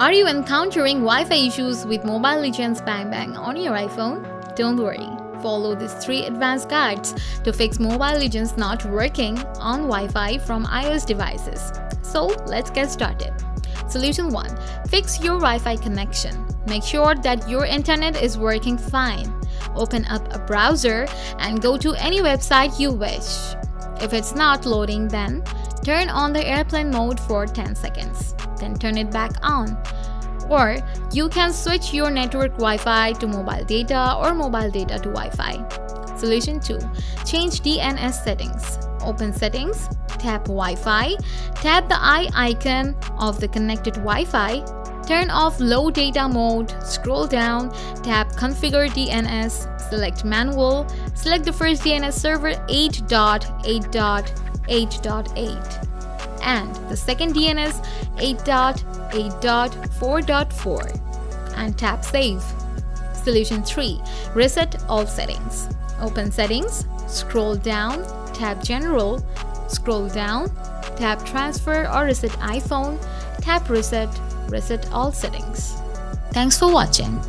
Are you encountering Wi-Fi issues with Mobile Legends Bang Bang on your iPhone? Don't worry. Follow these 3 advanced guides to fix Mobile Legends not working on Wi-Fi from iOS devices. So let's get started. Solution 1. Fix your Wi-Fi connection. Make sure that your internet is working fine. Open up a browser and go to any website you wish. If it's not loading, then turn on the airplane mode for 10 seconds. Then turn it back on. Or you can switch your network Wi-Fi to mobile data or mobile data to Wi-Fi. Solution 2. Change DNS settings. Open Settings, tap Wi-Fi, tap the eye icon of the connected Wi-Fi, turn off low data mode, scroll down, tap Configure DNS, select Manual, select the first DNS server 8.8.8.8 and the second DNS 8.8.4.4 and tap Save. Solution 3. Reset all settings. Open Settings, scroll down, tap General, scroll down, tap Transfer or Reset iPhone, tap Reset all settings. Thanks for watching.